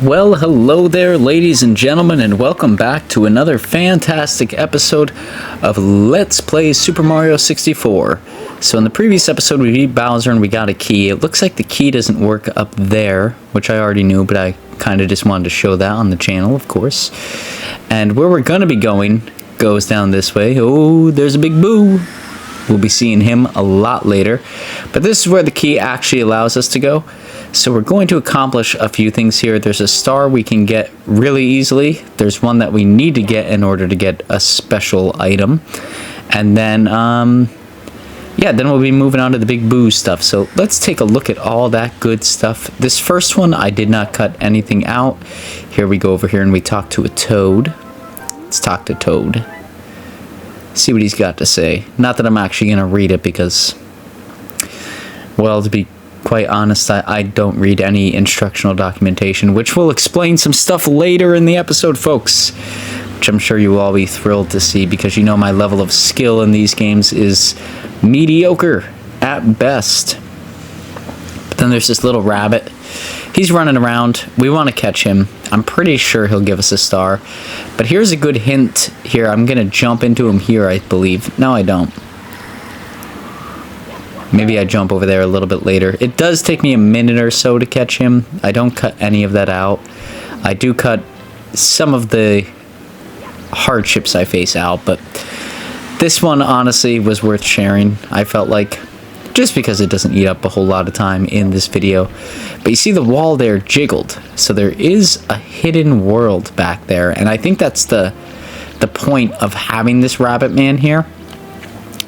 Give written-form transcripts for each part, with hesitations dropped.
Well, hello there, ladies and gentlemen, and welcome back to another fantastic episode of Let's Play Super Mario 64. So in the previous episode, we beat Bowser and we got a key. It looks like the key doesn't work up there, which I already knew, but I kind of just wanted to show that on the channel, of course. And where we're going to be going goes down this way. Oh, there's a big Boo. We'll be seeing him a lot later. But this is where the key actually allows us to go. So we're going to accomplish a few things here. There's a star we can get really easily. There's one that we need to get in order to get a special item. And then, then we'll be moving on to the big Boo stuff. So let's take a look at all that good stuff. This first one, I did not cut anything out. Here we go over here and we talk to a Toad. Let's talk to Toad. See what he's got to say. Not that I'm actually going to read it because, well, to be quite honest, I don't read any instructional documentation, which will explain some stuff later in the episode, folks, which I'm sure you will all be thrilled to see because you know my level of skill in these games is mediocre at best. But then there's this little rabbit. He's running around. We want to catch him. I'm pretty sure he'll give us a star. But here's a good hint here. I'm going to jump into him here, I believe. No, I don't. Maybe I jump over there a little bit later. It does take me a minute or so to catch him. I don't cut any of that out. I do cut some of the hardships I face out, but this one honestly was worth sharing. I felt like, just because it doesn't eat up a whole lot of time in this video. But you see the wall there jiggled. So there is a hidden world back there. And I think that's the point of having this Rabbit Man here.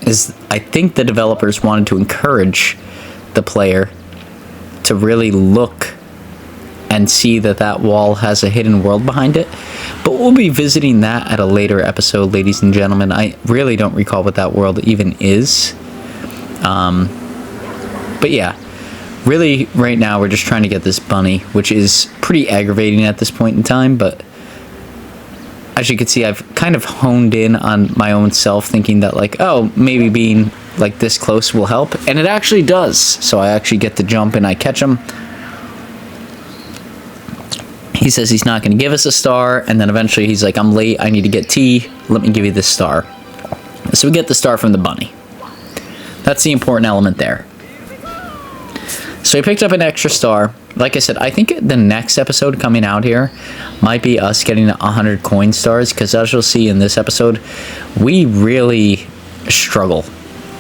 Is I think the developers wanted to encourage the player to really look and see that that wall has a hidden world behind it. But we'll be visiting that at a later episode, ladies and gentlemen. I really don't recall what that world even is. But yeah, really right now we're just trying to get this bunny, which is pretty aggravating at this point in time, but as you can see, I've kind of honed in on my own self, thinking that like, oh, maybe being like this close will help, and it actually does. So I actually get to jump and I catch him. He says he's not going to give us a star, and then eventually he's like, I'm late, I need to get tea, let me give you this star. So we get the star from the bunny. That's the important element there. So we picked up an extra star. Like I said, I think the next episode coming out here might be us getting 100 coin stars, because as you'll see in this episode, we really struggle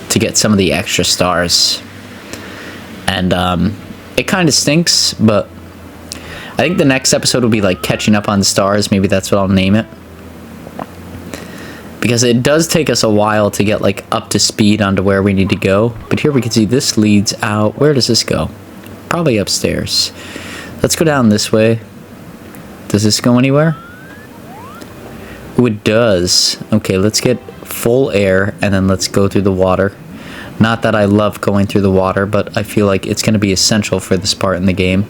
to get some of the extra stars. And it kind of stinks, but I think the next episode will be like catching up on stars. Maybe that's what I'll name it. Because it does take us a while to get like up to speed onto where we need to go. But here we can see this leads out. Where does this go? Probably upstairs. Let's go down this way. Does this go anywhere? Oh, it does. Okay, let's get full air and then let's go through the water. Not that I love going through the water, but I feel like it's going to be essential for this part in the game.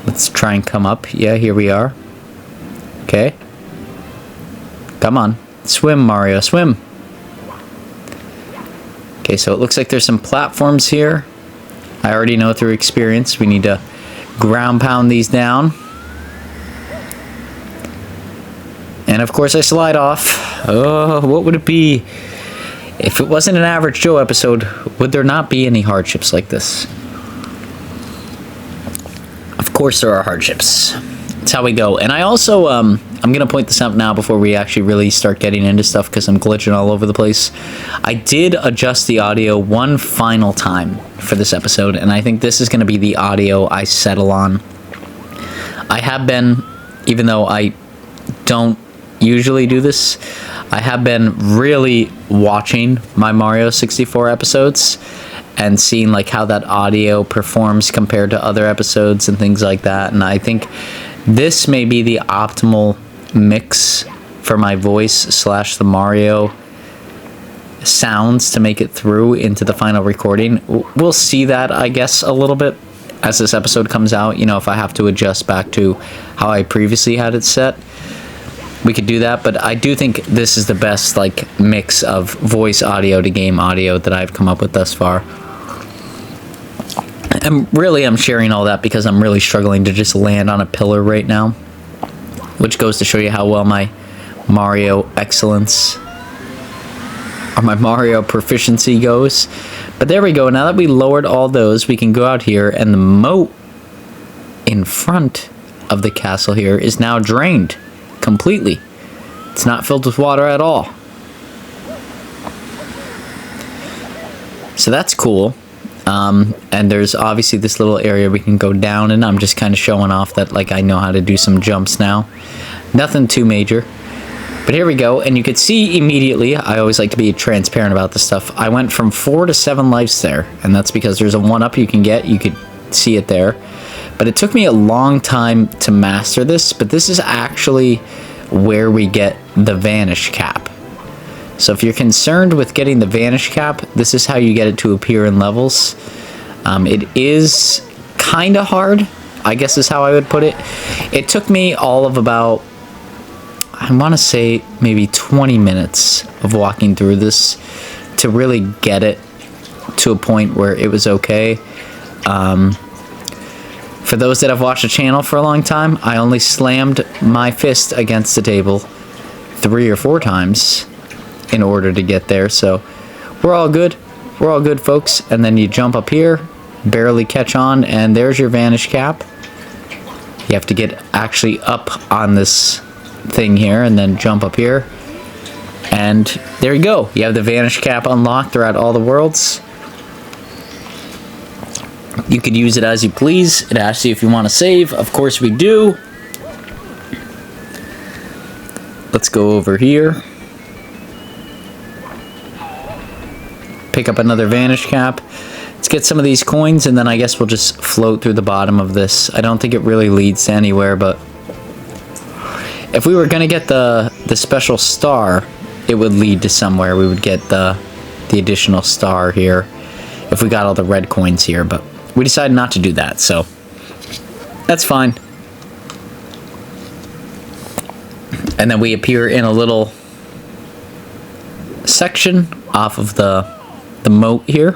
Let's try and come up. Yeah, here we are. Okay. Come on. Swim, Mario. Swim. Okay, so it looks like there's some platforms here. I already know through experience we need to ground pound these down. And of course I slide off. Oh, what would it be? If it wasn't an Average Joe episode, would there not be any hardships like this? Of course there are hardships. That's how we go. And I also, I'm going to point this out now before we actually really start getting into stuff because I'm glitching all over the place. I did adjust the audio one final time for this episode, and I think this is going to be the audio I settle on. I have been, even though I don't usually do this, I have been really watching my Mario 64 episodes and seeing like how that audio performs compared to other episodes and things like that. And I think this may be the optimal mix for my voice / the Mario sounds to make it through into the final recording. We'll see that, I guess, a little bit as this episode comes out. You know, if I have to adjust back to how I previously had it set, we could do that. But I do think this is the best like mix of voice audio to game audio that I've come up with thus far. And really, I'm sharing all that because I'm really struggling to just land on a pillar right now, which goes to show you how well my Mario excellence or my Mario proficiency goes. But there we go. Now that we lowered all those, we can go out here, and the moat in front of the castle here is now drained completely. It's not filled with water at all. So that's cool. And there's obviously this little area we can go down, and I'm just kind of showing off that like I know how to do some jumps now. Nothing too major. But here we go, and you could see immediately, I always like to be transparent about this stuff, I went from 4 to 7 lives there, and that's because there's a 1-up you can get, you could see it there. But it took me a long time to master this, but this is actually where we get the Vanish Cap. So if you're concerned with getting the Vanish Cap, this is how you get it to appear in levels. It is kind of hard, I guess is how I would put it. It took me all of about, I want to say maybe 20 minutes of walking through this to really get it to a point where it was okay. For those that have watched the channel for a long time, I only slammed my fist against the table 3 or 4 times in order to get there. So we're all good. We're all good, folks. And then you jump up here, barely catch on, and there's your Vanish Cap. You have to get actually up on this thing here and then jump up here, and there you go. You have the Vanish Cap unlocked throughout all the worlds. You could use it as you please. It asks you if you want to save. Of course we do. Let's go over here, pick up another Vanish Cap. Let's get some of these coins, and then I guess we'll just float through the bottom of this. I don't think it really leads to anywhere, but if we were going to get the special star, it would lead to somewhere. We would get the additional star here if we got all the red coins here, but we decided not to do that, so that's fine. And then we appear in a little section off of the moat here,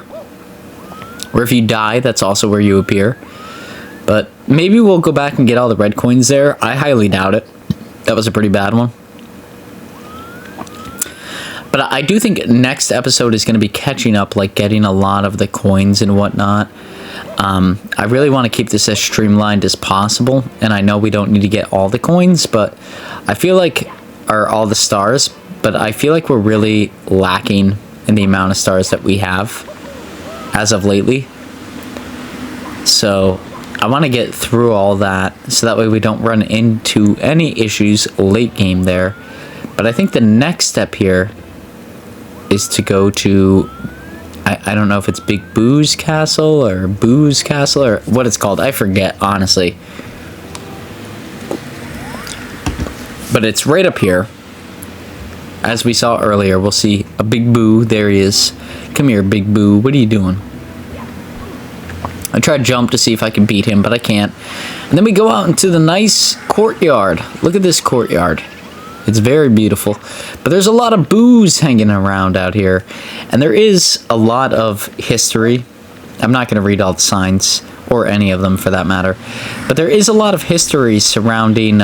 where if you die, that's also where you appear. But maybe we'll go back and get all the red coins there. I highly doubt it. That was a pretty bad one. But I do think next episode is going to be catching up, like getting a lot of the coins and whatnot. I really want to keep this as streamlined as possible, and I know we don't need to get all the coins, but I feel like, or all the stars, but I feel like we're really lacking in the amount of stars that we have as of lately. So I want to get through all that so that way we don't run into any issues late game there. But I think the next step here is to go to, I don't know if it's Big Boo's Castle or Boo's Castle or what it's called. I forget, honestly. But it's right up here. As we saw earlier, we'll see a Big Boo. There he is. Come here, Big Boo. What are you doing? I try to jump to see if I can beat him, but I can't. And then we go out into the nice courtyard. Look at this courtyard. It's very beautiful. But there's a lot of boos hanging around out here. And there is a lot of history. I'm not going to read all the signs, or any of them for that matter. But there is a lot of history surrounding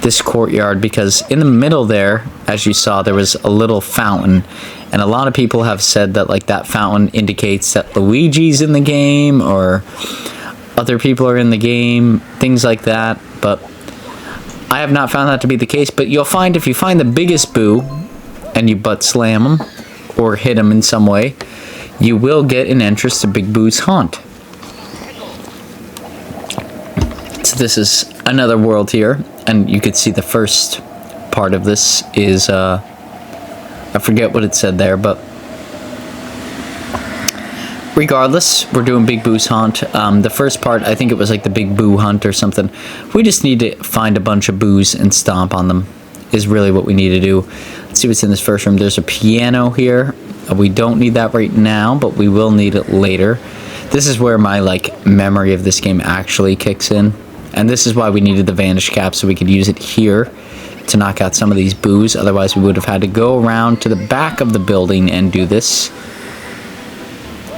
this courtyard, because in the middle there, as you saw, there was a little fountain. And a lot of people have said that like that fountain indicates that Luigi's in the game, or other people are in the game, things like that. But I have not found that to be the case. But you'll find, if you find the biggest boo and you butt slam him or hit him in some way, you will get an entrance to Big Boo's haunt. So this is another world here, and you could see the first part of this is I forget what it said there, but regardless, we're doing Big Boo's haunt. The first part, I think it was like the Big Boo hunt or something. We just need to find a bunch of boos and stomp on them is really what we need to do. Let's see what's in this first room. There's a piano here. We don't need that right now, but we will need it later. This is where my like memory of this game actually kicks in, and this is why we needed the Vanish Cap, so we could use it here to knock out some of these boos. Otherwise we would have had to go around to the back of the building and do this.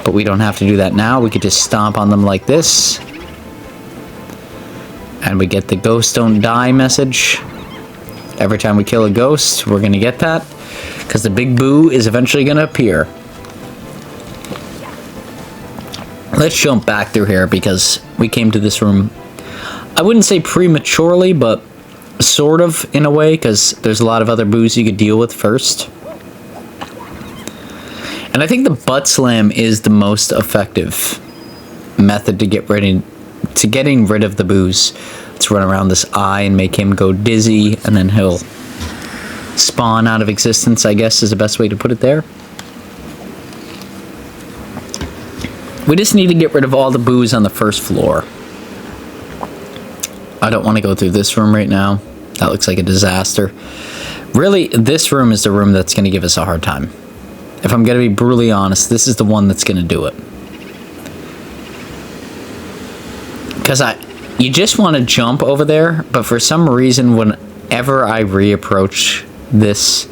But we don't have to do that now. We could just stomp on them like this. And we get the ghost don't die message. Every time we kill a ghost, we're going to get that. Because the big boo is eventually going to appear. Let's jump back through here because we came to this room, I wouldn't say prematurely, but sort of in a way, because there's a lot of other boos you could deal with first. And I think the butt slam is the most effective method to getting rid of the boos. Let's run around this eye and make him go dizzy, and then he'll spawn out of existence, I guess is the best way to put it there. We just need to get rid of all the boos on the first floor. I don't want to go through this room right now. That looks like a disaster. Really, this room is the room that's going to give us a hard time. If I'm going to be brutally honest, this is the one that's going to do it. Because you just want to jump over there, but for some reason, whenever I reapproach this,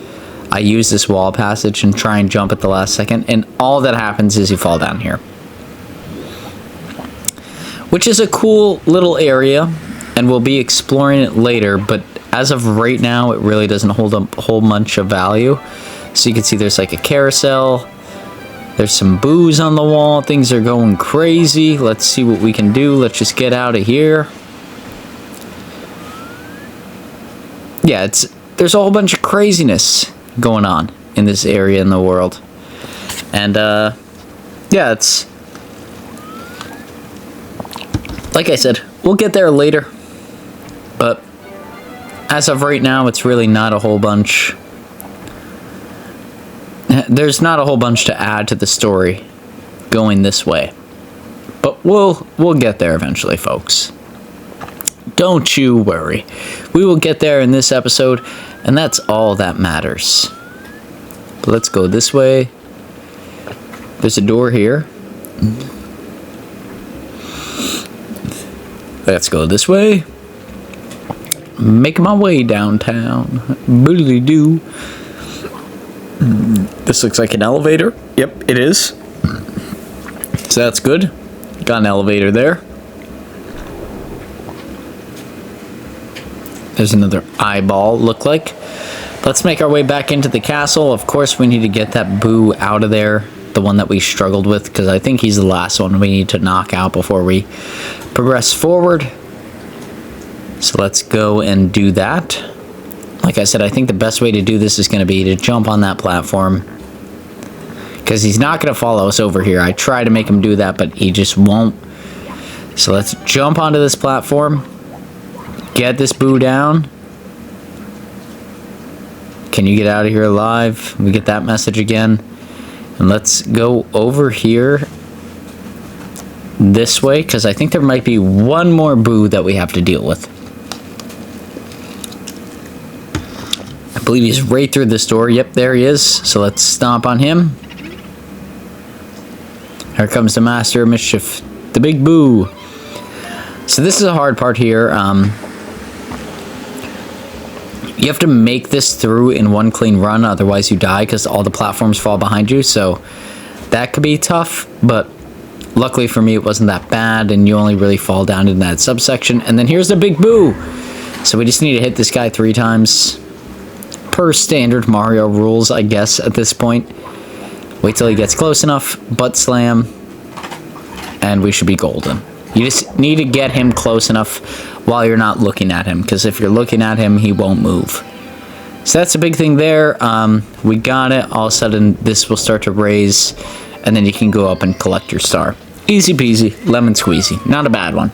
I use this wall passage and try and jump at the last second, and all that happens is you fall down here. Which is a cool little area, and we'll be exploring it later, but as of right now, it really doesn't hold a whole bunch of value. So you can see there's like a carousel, there's some boos on the wall, things are going crazy. Let's see what we can do. Let's just get out of here. Yeah, there's a whole bunch of craziness going on in this area in the world. And, yeah, it's... like I said, we'll get there later, but as of right now, it's really not a whole bunch. There's not a whole bunch to add to the story going this way, but we'll get there eventually, folks. Don't you worry. We will get there in this episode, and that's all that matters. But let's go this way. There's a door here. Let's go this way. Making my way downtown. Boodly doo. This looks like an elevator. Yep, it is. So that's good. Got an elevator there. There's another eyeball, look like. Let's make our way back into the castle. Of course, we need to get that boo out of there. The one that we struggled with, because I think he's the last one we need to knock out before we progress forward. So let's go and do that. Like I said, I think the best way to do this is going to be to jump on that platform, because he's not going to follow us over here. I try to make him do that, but he just won't. So let's jump onto this platform, get this boo down. Can you get out of here alive? We get that message again. And let's go over here this way, because I think there might be one more boo that we have to deal with. I believe he's right through this door. Yep, there he is. So let's stomp on him. Here comes the Master of Mischief, the big boo. So this is a hard part here. You have to make this through in one clean run, otherwise you die because all the platforms fall behind you. So that could be tough, but luckily for me it wasn't that bad, and you only really fall down in that subsection. And then here's the big boo. So we just need to hit this guy 3 times per standard Mario rules, I guess, at this point. Wait till he gets close enough, butt slam, and we should be golden. You just need to get him close enough while you're not looking at him, because if you're looking at him, he won't move. So that's a big thing there. We got it. All of a sudden, this will start to raise, and then you can go up and collect your star. Easy peasy, lemon squeezy. Not a bad one.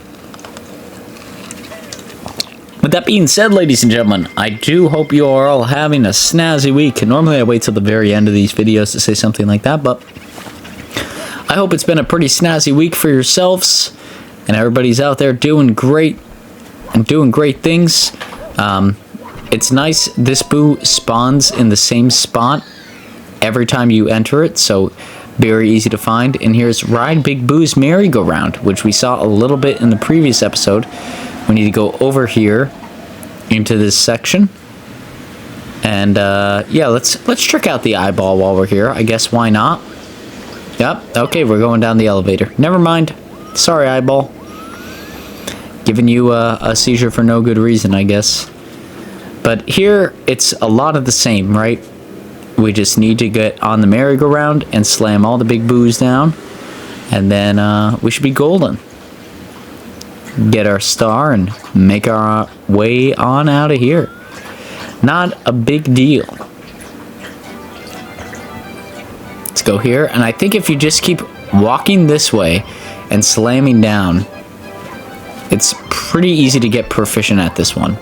With that being said, ladies and gentlemen, I do hope you are all having a snazzy week. Normally, I wait till the very end of these videos to say something like that, but I hope it's been a pretty snazzy week for yourselves, and everybody's out there doing great and doing great things. It's nice. This boo spawns in the same spot every time you enter it, so very easy to find. And here's Ride Big Boo's merry-go-round, which we saw a little bit in the previous episode. We need to go over here into this section, and yeah, let's check out the eyeball while we're here. I guess why not? Yep, okay, we're going down the elevator. Never mind. Sorry, eyeball. Giving you a seizure for no good reason, I guess. But here, it's a lot of the same, right? We just need to get on the merry-go-round and slam all the big boos down. And then we should be golden. Get our star and make our way on out of here. Not a big deal. Let's go here. And I think if you just keep walking this way and slamming down, it's pretty easy to get proficient at this one.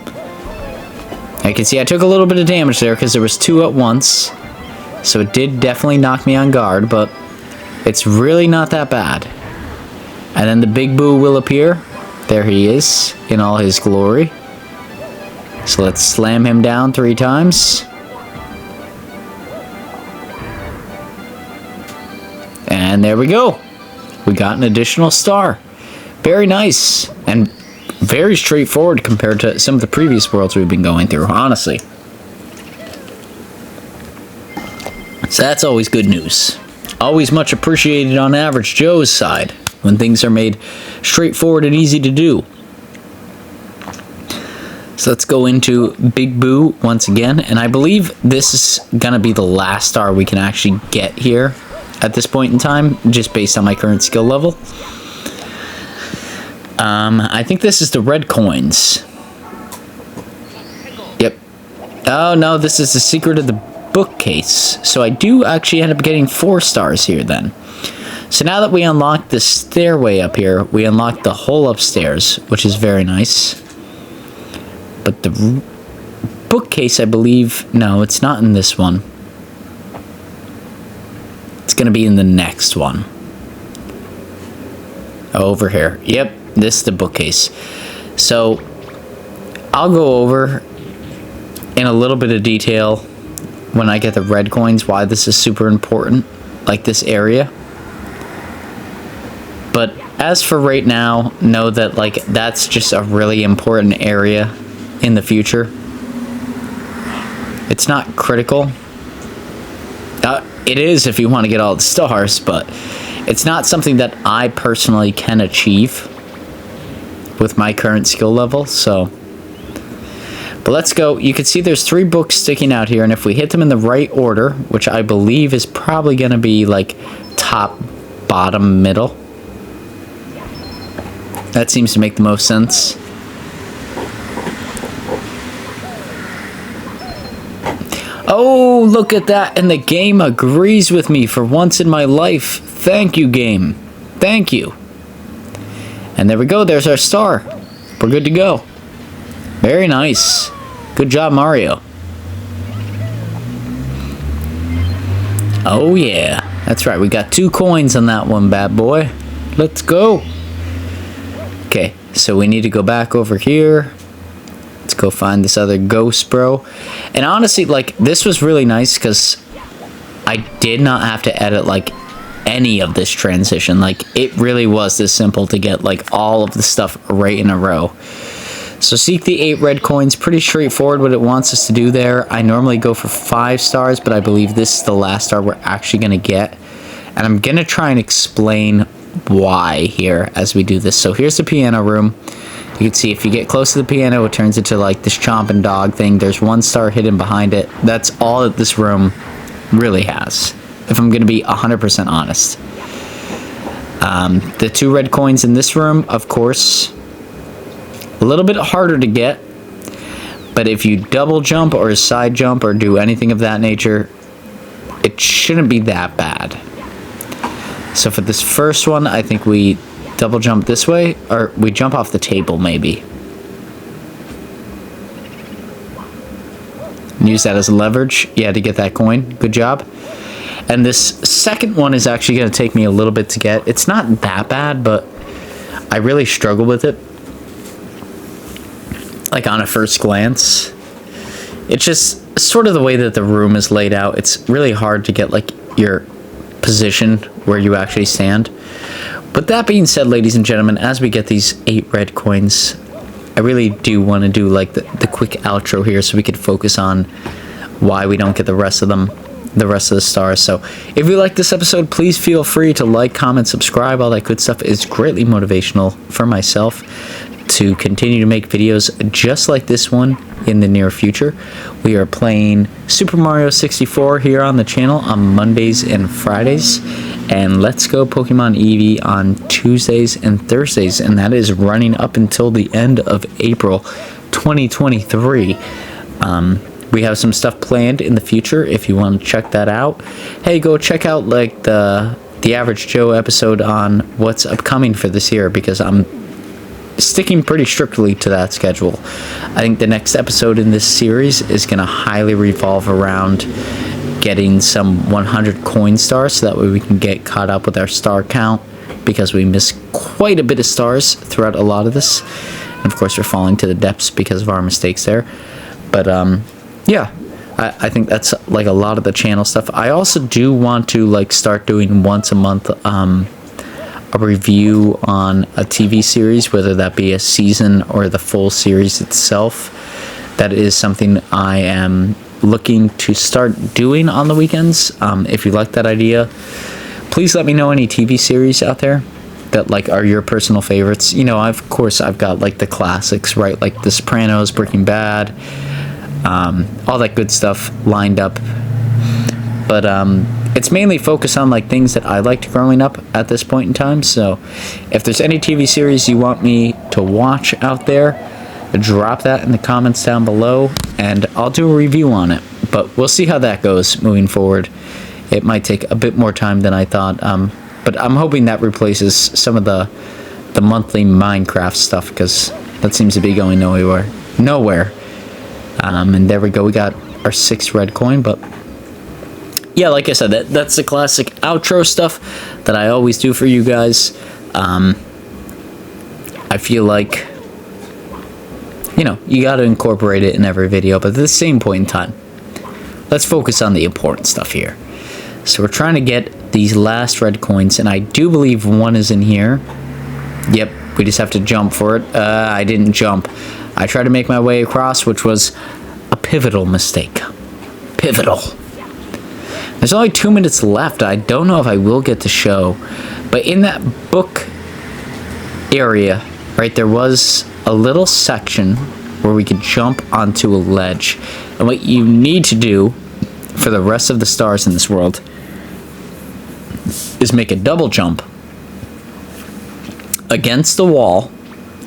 I can see I took a little bit of damage there because there was two at once. So it did definitely knock me on guard, but it's really not that bad. And then the big boo will appear. There he is in all his glory. So let's slam him down 3 times. And there we go. We got an additional star. Very nice. And very straightforward compared to some of the previous worlds we've been going through, honestly. So that's always good news. Always much appreciated on Average Joe's side when things are made straightforward and easy to do. So let's go into Big Boo once again. And I believe this is going to be the last star we can actually get here at this point in time, just based on my current skill level. I think this is the red coins. Yep. Oh, no, this is the secret of the bookcase. So I do actually end up getting 4 stars here then. So now that we unlock the stairway up here, we unlock the whole upstairs, which is very nice. But the bookcase, I believe, no, it's not in this one. It's going to be in the next one. Over here. Yep, this is the bookcase. So I'll go over in a little bit of detail when I get the red coins, why this is super important, like this area. But as for right now, know that like that's just a really important area in the future. It's not critical. It is if you want to get all the stars, but it's not something that I personally can achieve with my current skill level, so. But let's go. You can see there's 3 books sticking out here, and if we hit them in the right order, which I believe is probably going to be like top, bottom, middle. That seems to make the most sense. Oh, look at that. And the game agrees with me for once in my life. Thank you, game. Thank you. And there we go. There's our star. We're good to go. Very nice. Good job, Mario. Oh, yeah. That's right. We got 2 coins on that one, bad boy. Let's go. Okay, so we need to go back over here. Let's go find this other ghost, bro. And honestly, like, this was really nice because I did not have to edit, like, any of this transition. Like, it really was this simple to get, like, all of the stuff right in a row. So seek the 8 red coins. Pretty straightforward what it wants us to do there. I normally go for 5 stars, but I believe this is the last star we're actually going to get. And I'm going to try and explain why here as we do this. So here's the piano room. You can see if you get close to the piano, it turns into like this chomping dog thing. There's 1 star hidden behind it. That's all that this room really has, if I'm going to be 100% honest. The 2 red coins in this room, of course, a little bit harder to get. But if you double jump or side jump or do anything of that nature, it shouldn't be that bad. So for this first one, I think we double jump this way, or we jump off the table maybe. And use that as leverage, yeah, to get that coin. Good job. And this second one is actually going to take me a little bit to get. It's not that bad, but I really struggle with it. Like on a first glance. It's just sort of the way that the room is laid out. It's really hard to get like your position where you actually stand. But that being said, ladies and gentlemen, as we get these 8 red coins, I really do want to do like the quick outro here so we could focus on why we don't get the rest of them. the rest of the stars. So if you like this episode, please feel free to like, comment, subscribe. All that good stuff is greatly motivational for myself to continue to make videos just like this one in the near future. We are playing Super Mario 64 here on the channel on Mondays and Fridays, and Let's Go Pokemon Eevee on Tuesdays and Thursdays, and that is running up until the end of April 2023. We have some stuff planned in the future if you want to check that out. Hey, go check out like the Average Joe episode on what's upcoming for this year, because I'm sticking pretty strictly to that schedule. I think the next episode in this series is going to highly revolve around getting some 100 coin stars, so that way we can get caught up with our star count, because we miss quite a bit of stars throughout a lot of this, and of course we're falling to the depths because of our mistakes there. But yeah, I think that's like a lot of the channel stuff. I also do want to like start doing once a month a review on a TV series, whether that be a season or the full series itself. That is something I am looking to start doing on the weekends. If you like that idea, please let me know any TV series out there that like are your personal favorites. You know, of course I've got like the classics, right? Like The Sopranos, Breaking Bad, all that good stuff lined up. But it's mainly focused on like things that I liked growing up at this point in time. So if there's any TV series you want me to watch out there, drop that in the comments down below and I'll do a review on it. But we'll see how that goes moving forward. It might take a bit more time than I thought, but I'm hoping that replaces some of the monthly Minecraft stuff, because that seems to be going nowhere. And there we go, we got our 6th red coin. But yeah, like I said, that's the classic outro stuff that I always do for you guys. I feel like, you know, you got to incorporate it in every video, but at the same point in time, let's focus on the important stuff here. So we're trying to get these last red coins, and I do believe one is in here. Yep, we just have to jump for it. I didn't jump. I tried to make my way across, which was a pivotal mistake. Pivotal. There's only 2 minutes left. I don't know if I will get to show, but in that book area, right, there was a little section where we could jump onto a ledge. And what you need to do for the rest of the stars in this world is make a double jump against the wall.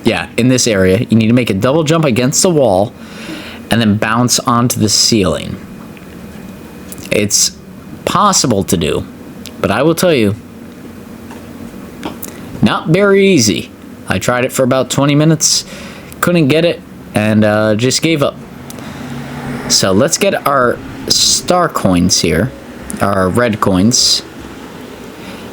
Yeah, in this area, you need to make a double jump against the wall and then bounce onto the ceiling. It's possible to do, but I will tell you, not very easy. I tried it for about 20 minutes, couldn't get it, and just gave up. So let's get our star coins here, our red coins,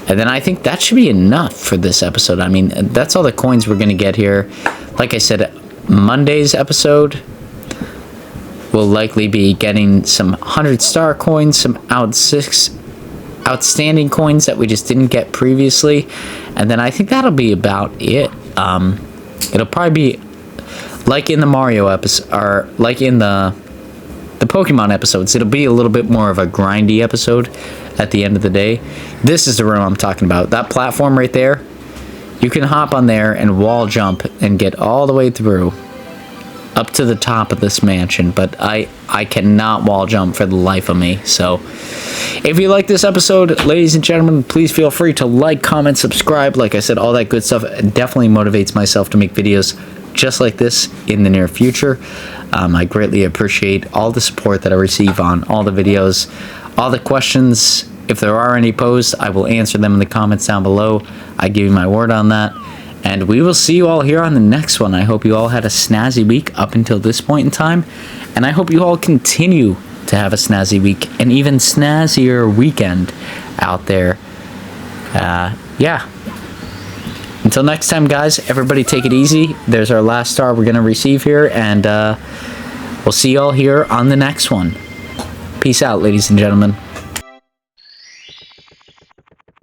and then I think that should be enough for this episode. I mean, that's all the coins we're gonna get here. Like I said, Monday's episode will likely be getting some 100 star coins, some outstanding coins that we just didn't get previously, and then I think that'll be about it. It'll probably be like in the Mario episode, or like in the Pokemon episodes, it'll be a little bit more of a grindy episode at the end of the day. This is the room I'm talking about. That platform right there, you can hop on there and wall jump and get all the way through up to the top of this mansion, but I cannot wall jump for the life of me. So if you like this episode, ladies and gentlemen, please feel free to like, comment, subscribe. Like I said, all that good stuff definitely motivates myself to make videos just like this in the near future. I greatly appreciate all the support that I receive on all the videos, all the questions. If there are any posed, I will answer them in the comments down below. I give you my word on that. And we will see you all here on the next one. I hope you all had a snazzy week up until this point in time. And I hope you all continue to have a snazzy week, and even snazzier weekend out there. Yeah. Until next time, guys, everybody take it easy. There's our last star we're going to receive here. And we'll see you all here on the next one. Peace out, ladies and gentlemen.